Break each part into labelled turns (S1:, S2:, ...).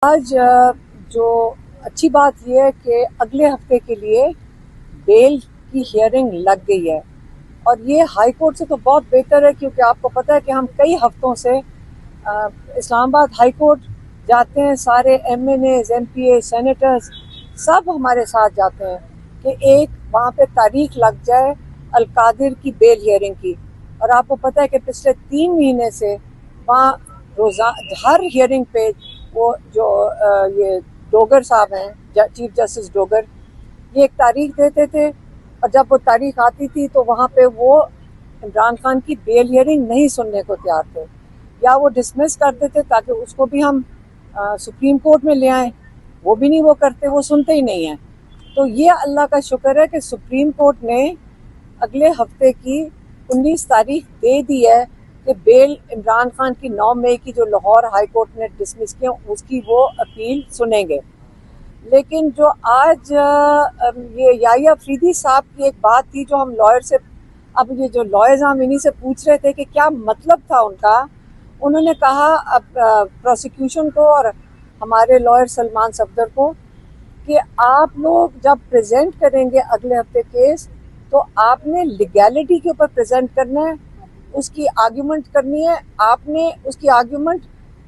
S1: آج جو अच्छी बात यह है कि अगले हफ्ते के लिए बेल की हियरिंग लग गई है और ये हाई कोर्ट से तो बहुत बेहतर है, क्योंकि आपको पता है कि हम कई हफ्तों से इस्लामाबाद हाई कोर्ट जाते हैं। सारे MNAs, MPA, सेनेटर्स सब हमारे साथ जाते हैं कि एक वहाँ पे तारीख लग जाए अलकादिर की बेल हियरिंग की। और आपको पता है कि पिछले 3 महीने से वहाँ हर हियरिंग पे वो जो ये डोगर साहब हैं, चीफ जस्टिस डोगर, ये एक तारीख देते थे और जब वो तारीख आती थी तो वहाँ पे वो इमरान खान की बेल हियरिंग नहीं सुनने को तैयार थे, या वो डिसमिस कर देते ताकि उसको भी हम सुप्रीम कोर्ट में ले आएं। वो भी नहीं वो करते, वो सुनते ही नहीं हैं। तो ये अल्लाह का शुक्र है कि सुप्रीम कोर्ट ने अगले हफ्ते की 19 तारीख दे दी है कि बेल इमरान खान की 9 मई की जो लाहौर हाई कोर्ट ने डिसमिस किया उसकी वो अपील सुनेंगे। लेकिन जो आज ये याहिया अफरीदी साहब की एक बात थी जो हम लॉयर से, अब ये जो लॉयर्स हम इन्हीं से पूछ रहे थे कि क्या मतलब था उनका। उन्होंने कहा अब प्रोसिक्यूशन को और हमारे लॉयर सलमान सफदर को कि आप लोग जब प्रेजेंट करेंगे अगले हफ्ते केस तो आपने लीगैलिटी के ऊपर प्रेजेंट करना है, उसकी आर्ग्यूमेंट करनी है। आपने उसकी आर्ग्यूमेंट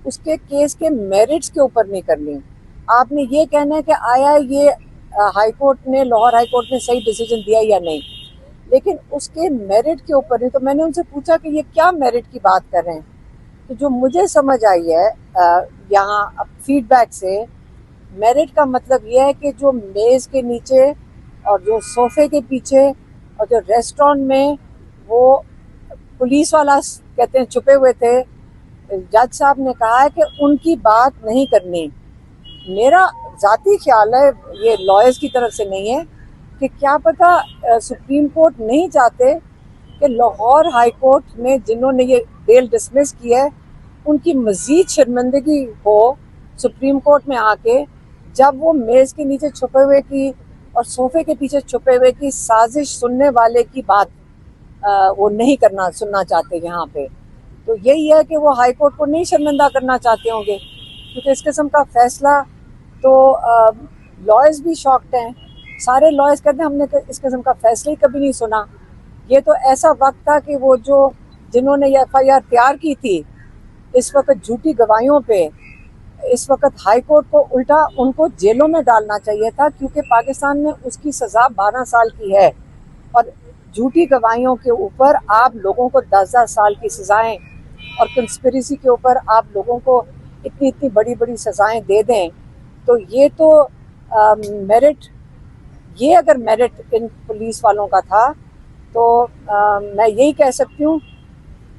S1: उसके केस के मेरिट्स के ऊपर नहीं करनी। आपने ये कहना है कि आया ये हाई कोर्ट ने, लाहौर हाई कोर्ट ने सही डिसीजन दिया या नहीं, लेकिन उसके मेरिट के ऊपर नहीं। तो मैंने उनसे पूछा कि ये क्या मेरिट की बात कर रहे हैं। तो जो मुझे समझ आई है यहाँ फीडबैक से, मेरिट का मतलब ये है कि जो मेज़ के नीचे और जो सोफे के पीछे और जो रेस्टोरेंट में वो पुलिस वाला कहते हैं छुपे हुए थे, जज साहब ने कहा है कि उनकी बात नहीं करनी। मेरा ज़ाती ख्याल है, ये लॉयर्स की तरफ से नहीं है, कि क्या पता सुप्रीम कोर्ट नहीं चाहते कि लाहौर हाई कोर्ट में जिन्होंने ये बेल डिसमिस की है उनकी मज़ीद शर्मिंदगी हो सुप्रीम कोर्ट में आके, जब वो मेज़ के नीचे छुपे हुए की और सोफे के पीछे छुपे हुए की साजिश सुनने वाले की बात वो नहीं सुनना चाहते यहाँ पे। तो यही है कि वो हाई कोर्ट को नहीं शर्मिंदा करना चाहते होंगे, क्योंकि इस किस्म का फैसला तो लॉयर्स भी शॉक्ड हैं। सारे लॉयर्स कहते हैं हमने इस किस्म का फैसला ही कभी नहीं सुना। ये तो ऐसा वक्त था कि वो जो जिन्होंने ये FIR तैयार की थी इस वक्त झूठी गवाहियों पे, इस वक्त हाई कोर्ट को उल्टा उनको जेलों में डालना चाहिए था, क्योंकि पाकिस्तान में उसकी सज़ा 12 साल की है और झूठी गवाहियों के ऊपर आप लोगों को 10-10 साल की सज़ाएं और कंस्पिरेसी के ऊपर आप लोगों को इतनी इतनी बड़ी बड़ी सज़ाएं दे दें। तो ये तो मेरिट, ये अगर मेरिट इन पुलिस वालों का था तो मैं यही कह सकती हूँ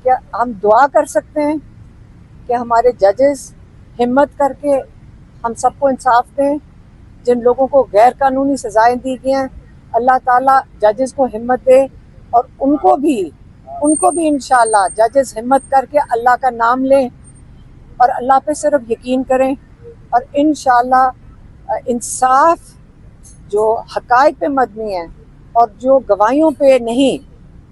S1: कि हम दुआ कर सकते हैं कि हमारे जजेस हिम्मत करके हम सबको इंसाफ दें। जिन लोगों को गैर कानूनी सज़ाएं दी गई हैं, अल्लाह ताला जजेस को हिम्मत दे और उनको भी इंशाअल्लाह जजेस हिम्मत करके अल्लाह का नाम लें और अल्लाह पे सिर्फ यकीन करें और इंशाअल्लाह इंसाफ जो हक़ाइक़ पे मबनी है और जो गवाहियों पे नहीं,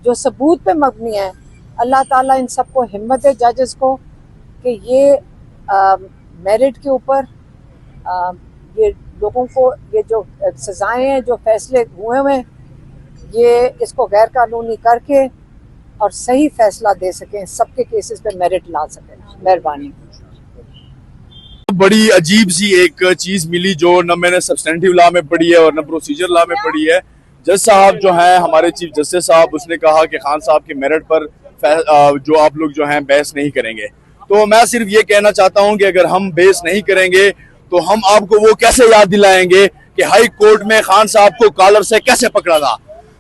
S1: जो सबूत पे मबनी है, अल्लाह ताला इन सबको हिम्मत दे जजेस को कि ये मेरिट के ऊपर ये लोगों को ये जो सज़ाएं हैं, जो फैसले हुए हैं, ये इसको गैर कानूनी करके और सही फैसला दे सकें, सबके केसेस पे मेरिट ला सकें। मेहरबानी।
S2: बड़ी अजीब सी एक चीज मिली जो न मैंने सब्सटेंटिव लॉ में पढ़ी है और न प्रोसीजर लॉ में पढ़ी है। जज साहब जो हैं, हमारे चीफ जस्टिस साहब, उसने कहा कि खान साहब के मेरिट पर जो आप लोग जो हैं बहस नहीं करेंगे। तो मैं सिर्फ ये कहना चाहता हूं कि अगर हम बहस नहीं करेंगे तो हम आपको वो कैसे याद दिलाएंगे कि हाई कोर्ट में खान साहब को कॉलर से कैसे पकड़ा था।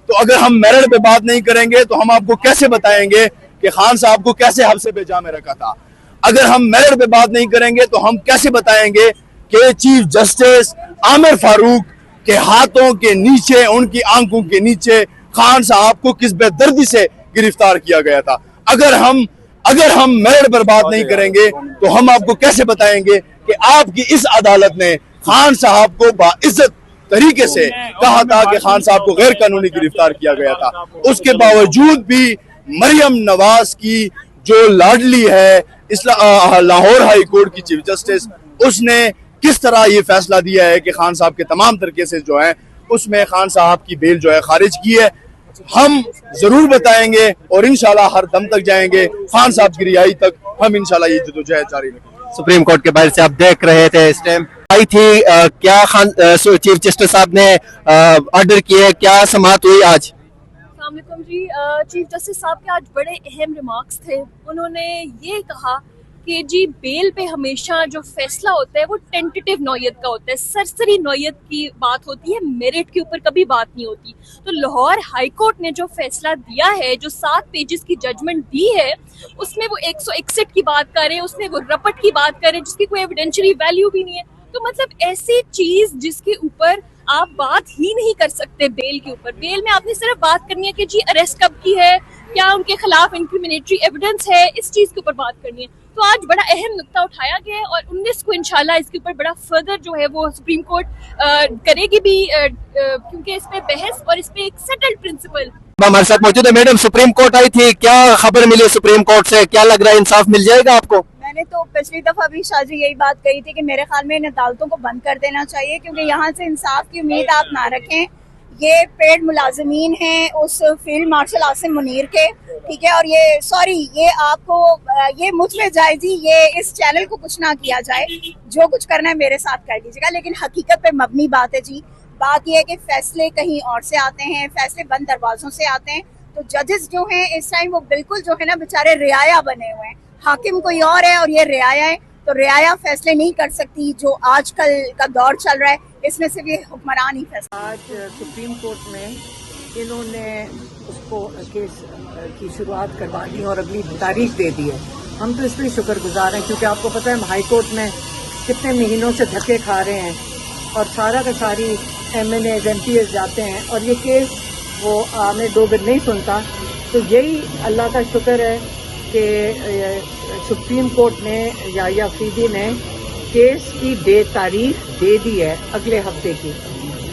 S2: तो अगर हम मेरिट पे बात नहीं करेंगे तो हम आपको कैसे बताएंगे कि खान साहब को कैसे हब्से बेजा में रखा था। अगर हम मेरिट पे बात नहीं करेंगे तो हम कैसे बताएंगे कि चीफ जस्टिस आमिर फारूक के हाथों के नीचे, उनकी आंखों के नीचे खान साहब को किस बेदर्दी से गिरफ्तार किया गया था। अगर हम मेरिट पर बात नहीं करेंगे तो हम आपको कैसे बताएंगे कि आपकी इस अदालत ने खान साहब को बाइज्जत तरीके से कहा था कि खान साहब को गैर कानूनी गिरफ्तार किया गया था। उसके बावजूद भी मरियम नवाज की जो लाडली है लाहौर हाई कोर्ट की चीफ जस्टिस, उसने جس طرح یہ فیصلہ دیا ہے کہ خان صاحب کے تمام تر کیسز جو ہیں اس میں خان صاحب کی بیل جو ہے خارج کی ہے. ہم ضرور بتائیں گے اور انشاءاللہ ہر دم تک جائیں گے خان صاحب کی رہائی تک. ہم انشاءاللہ یہ جدوجہد جاری رکھیں گے.
S3: سپریم کورٹ کے باہر سے آپ دیکھ رہے تھے اس ٹائم آئی تھی کیا چیف جسٹس صاحب نے آرڈر کیے, کیا سماعت ہوئی آج؟
S4: السلام علیکم جی. چیف جسٹس صاحب کے آج بڑے اہم ریمارکس تھے. انہوں نے یہ کہا کہ جی بیل پہ ہمیشہ جو فیصلہ ہوتا ہے وہ ٹینٹیٹیو نوعیت کا ہوتا ہے, سرسری نوعیت کی بات ہوتی ہے, میرٹ کے اوپر کبھی بات نہیں ہوتی. تو لاہور ہائی کورٹ نے جو فیصلہ دیا ہے, جو 7 پیجز کی ججمنٹ دی ہے, اس میں وہ 161 کی بات کر رہے ہیں, اس میں وہ رپٹ کی بات کر رہے ہیں جس کی کوئی ایویڈینشری ویلیو بھی نہیں ہے. تو مطلب ایسی چیز جس کے اوپر آپ بات ہی نہیں کر سکتے بیل کے اوپر. بیل میں آپ نے صرف بات کرنی ہے کہ جی اریسٹ کب کی ہے, کیا ان کے خلاف انکریمنیٹری ایویڈنس ہے, اس چیز کے اوپر بات کرنی ہے. تو آج بڑا اہم نقطہ اٹھایا گیا ہے اور 19 کو انشاءاللہ اس کے اوپر بڑا فردر جو ہے وہ سپریم کورٹ کرے گی بھی, کیونکہ اس پہ بحث اور اس پہ ایک سیٹلڈ پرنسپل.
S3: ہمارے ساتھ موجود ہے میڈم, سپریم کورٹ آئی تھی, کیا خبر ملی سپریم کورٹ سے, کیا لگ رہا ہے انصاف مل جائے گا آپ کو؟
S5: میں نے تو پچھلی دفعہ بھی شاہ جی یہی بات کہی تھی کہ میرے خیال میں ان عدالتوں کو بند کر دینا چاہیے, کیونکہ یہاں سے انصاف کی امید آپ نہ رکھیں. یہ پیڈ ملازمین ہیں اس فیلڈ مارشل عاصم منیر کے, ٹھیک ہے, اور یہ آپ کو یہ مجھ پہ جائے جی, یہ اس چینل کو کچھ نہ کیا جائے, جو کچھ کرنا ہے میرے ساتھ کر لیجیے گا. لیکن حقیقت پہ مبنی بات ہے جی. بات یہ ہے کہ فیصلے کہیں اور سے آتے ہیں, فیصلے بند دروازوں سے آتے ہیں. تو ججز جو ہیں اس ٹائم وہ بالکل جو ہے نا بیچارے رعایا بنے ہوئے ہیں. حاکم کوئی اور ہے اور یہ رعایا ہے, تو رعایا فیصلے نہیں کر سکتی. جو آج کل کا دور چل رہا ہے اس میں سے بھی حکمران ہی فیصلہ.
S1: آج سپریم کورٹ میں انہوں نے اس کو کیس کی شروعات کروا دی اور اگلی تاریخ دے دی ہے. ہم تو اس پہ شکر گزار ہیں, کیونکہ آپ کو پتہ ہے ہم ہائی کورٹ میں کتنے مہینوں سے دھکے کھا رہے ہیں اور سارا کا ساری M N As M P As جاتے ہیں اور یہ کیس وہ ہمیں 2 دن نہیں سنتا. تو یہی اللہ کا شکر ہے کہ سپریم کورٹ نے یا فریدی نے کیس کی تاریخ دے دی ہے اگلے ہفتے کی.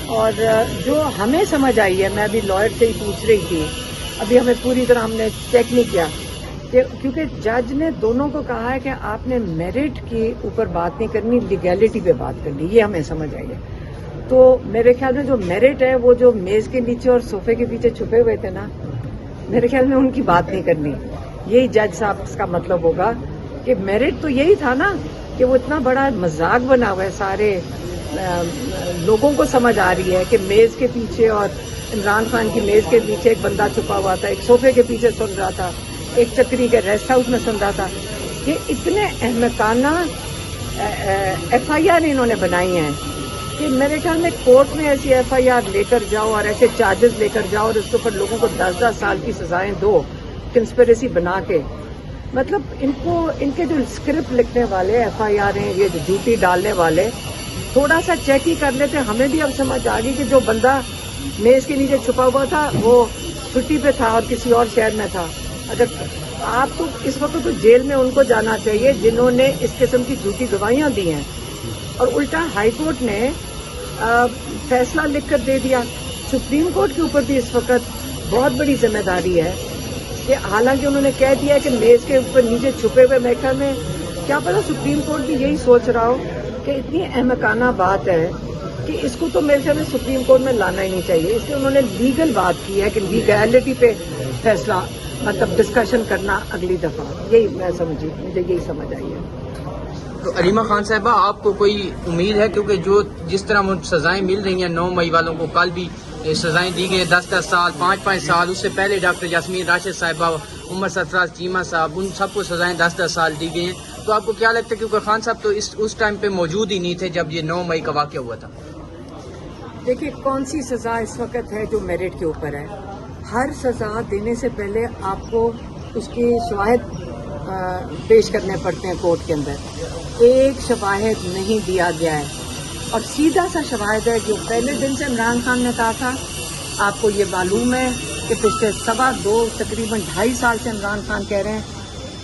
S1: اور جو ہمیں سمجھ آئی ہے, میں ابھی لائر سے ہی پوچھ رہی تھی, ابھی ہمیں پوری طرح ہم نے چیک نہیں کیا کہ کیونکہ جج نے دونوں کو کہا ہے کہ آپ نے میرٹ کے اوپر بات نہیں کرنی, لیگیلٹی پہ بات کرنی. یہ ہمیں سمجھ آئی ہے. تو میرے خیال میں جو میرٹ ہے وہ جو میز کے نیچے اور صوفے کے پیچھے چھپے ہوئے تھے نا, میرے خیال میں ان کی بات نہیں کرنی. یہی جج صاحب کا مطلب ہوگا کہ میرٹ تو یہی تھا نا کہ وہ اتنا بڑا مذاق بنا ہوا ہے, سارے لوگوں کو سمجھ آ رہی ہے کہ میز کے پیچھے اور عمران خان کی میز کے پیچھے ایک بندہ چھپا ہوا تھا, ایک صوفے کے پیچھے سن رہا تھا, ایک چکری کے ریسٹ ہاؤس میں سن رہا تھا. یہ اتنے احمقانہ ایف آئی آر انہوں نے بنائی ہیں کہ میرے خیال میں کورٹ میں ایسی ایف آئی آر لے کر جاؤ اور ایسے چارجز لے کر جاؤ اور اس کے اوپر لوگوں کو 10-10 سال کی سزائیں دو کنسپریسی بنا کے. مطلب ان کے جو اسکرپٹ لکھنے والے ایف آئی آر ہیں, یہ جو ڈیوٹی ڈالنے والے, تھوڑا سا چیک ہی کر لیتے. ہمیں بھی اب سمجھ آ گئی کہ جو بندہ میز کے نیچے چھپا ہوا تھا وہ چھٹی پہ تھا اور کسی اور شہر میں تھا. اگر آپ تو اس وقت تو جیل میں ان کو جانا چاہیے جنہوں نے اس قسم کی جھوٹی گواہیاں دی ہیں, اور الٹا ہائی کورٹ نے فیصلہ لکھ کر دے دیا. سپریم کورٹ کے اوپر بھی اس وقت بہت بڑی ذمہ داری ہے کہ حالانکہ انہوں نے کہہ دیا کہ میز کے اوپر نیچے چھپے ہوئے, میں خیال میں کیا پتا سپریم کورٹ بھی یہی سوچ رہا ہو کہ اتنی احمقانہ بات ہے کہ اس کو تو میرے خیال میں سپریم کورٹ میں لانا ہی نہیں چاہیے. اس لیے انہوں نے لیگل بات کی ہے کہ لیگلٹی پہ فیصلہ مطلب ڈسکشن کرنا اگلی دفعہ. یہی میں سمجھی, مجھے یہی سمجھ آئی ہے.
S6: تو علیمہ خان صاحبہ آپ کو کوئی امید ہے, کیونکہ جس طرح سزائیں مل رہی ہیں 9 مئی والوں کو, کل بھی سزائیں دی گئی 10-10 سال 5-5 سال, اس سے پہلے ڈاکٹر یاسمین راشد صاحبہ, عمر سرفراز چیمہ صاحب, ان سب کو سزائیں 10-10 سال دی گئی ہیں. تو آپ کو کیا لگتا ہے, کیونکہ خان صاحب تو اس ٹائم پہ موجود ہی نہیں تھے جب یہ 9 مئی کا واقعہ ہوا تھا.
S1: دیکھیے کون سی سزا اس وقت ہے جو میرٹ کے اوپر ہے. ہر سزا دینے سے پہلے آپ کو اس کی شواہد پیش کرنے پڑتے ہیں کورٹ کے اندر. ایک شواہد نہیں دیا گیا ہے اور سیدھا سا شواہد ہے جو پہلے دن سے عمران خان نے کہا تھا. آپ کو یہ معلوم ہے کہ پچھلے 2.25 تقریباً 2.5 سال سے عمران خان کہہ رہے ہیں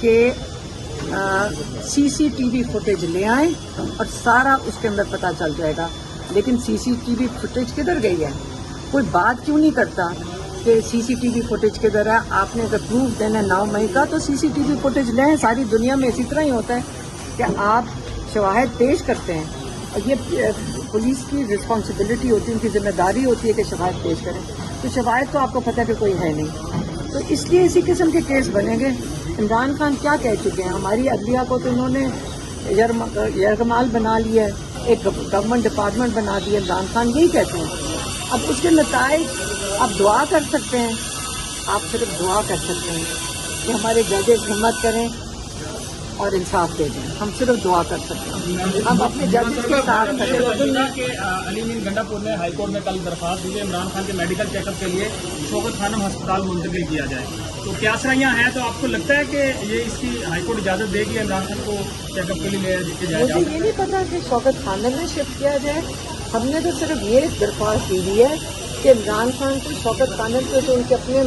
S1: کہ سی سی ٹی وی فوٹیج لے آئیں اور سارا اس کے اندر پتہ چل جائے گا. لیکن سی سی ٹی وی فوٹیج کدھر گئی ہے؟ کوئی بات کیوں نہیں کرتا کہ سی سی ٹی وی فوٹیج کدھر ہے؟ آپ نے اگر پروف دینا 9 مئی کا تو سی سی ٹی وی فوٹیج لیں. ساری دنیا میں اسی طرح ہی ہوتا ہے کہ آپ شواہد پیش کرتے ہیں और ये पुलिस की रिस्पॉन्सिबिलिटी होती है, उनकी जिम्मेदारी होती है कि शकायत पेश करें, तो शकायत तो आपको पता है कि कोई है नहीं, तो इसलिए इसी किस्म के केस बनेंगे। इमरान खान क्या कह चुके हैं, हमारी अदलिया को तो उन्होंने यरगमाल बना लिया है, एक गवर्नमेंट डिपार्टमेंट बना दिया, इमरान खान यही कहते हैं। अब उसके नताइज आप दुआ कर सकते हैं, आप सिर्फ दुआ कर सकते हैं कि हमारे जजेस हिम्मत करें और इंसाफ दे दें, हम सिर्फ दुआ कर सकते हैं, हम अपने जजेस के साथ खड़े
S7: के अली गंडापुर ने हाईकोर्ट में कल दरख्वास्त दी है इमरान खान के मेडिकल चेकअप के लिए शौकत खानम अस्पताल मुंतकिल किया जाए, तो क्या सराइयाँ हैं, तो आपको लगता है कि ये इसकी हाईकोर्ट इजाज़त देगी इमरान खान को चेकअप के लिए ले जाया
S1: मुझे
S7: जाए?
S1: ये नहीं पता कि शौकत खानम में शिफ्ट किया जाए, हमने तो सिर्फ ये दरख्वास्त दी हुई है कि इमरान खान को शौकत खानम के जो उनके अपने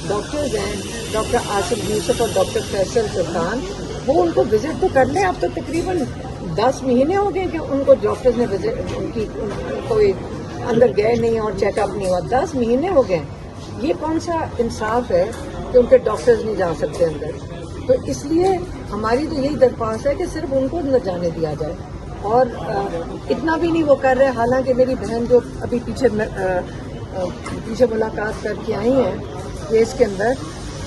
S1: डॉक्टर्स हैं, डॉक्टर आसिफ यूसुफ और डॉक्टर फैसल सुल्तान, वो उनको विजिट तो कर लें। अब तो तकरीबन 10 महीने हो गए कि उनको डॉक्टर्स ने विजिट कोई अंदर गए नहीं और चेकअप नहीं हुआ, 10 महीने हो गए। ये कौन सा इंसाफ है कि उनके डॉक्टर्स नहीं जा सकते अंदर? तो इसलिए हमारी तो यही दरख्वास्त है कि सिर्फ उनको न जाने दिया जाए, और इतना भी नहीं वो कर रहे। हालांकि मेरी बहन जो अभी पीछे मुलाकात करके आई हैं केस के अंदर,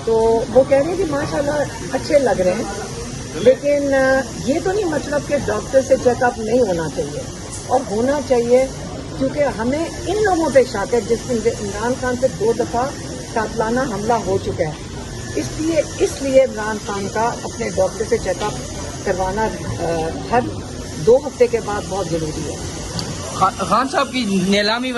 S1: तो वो कह रही है कि माशाल्लाह अच्छे लग रहे हैं, लेकिन ये तो नहीं मतलब कि डॉक्टर से चेकअप नहीं होना चाहिए, और होना चाहिए, क्योंकि हमें इन लोगों पे शक है जिस दिन इमरान खान पे 2 दफ़ा कातलाना हमला हो चुका है, इसलिए इमरान खान का अपने डॉक्टर से चेकअप करवाना हर 2 हफ्ते के बाद बहुत ज़रूरी है।
S6: खान साहब की नीलामी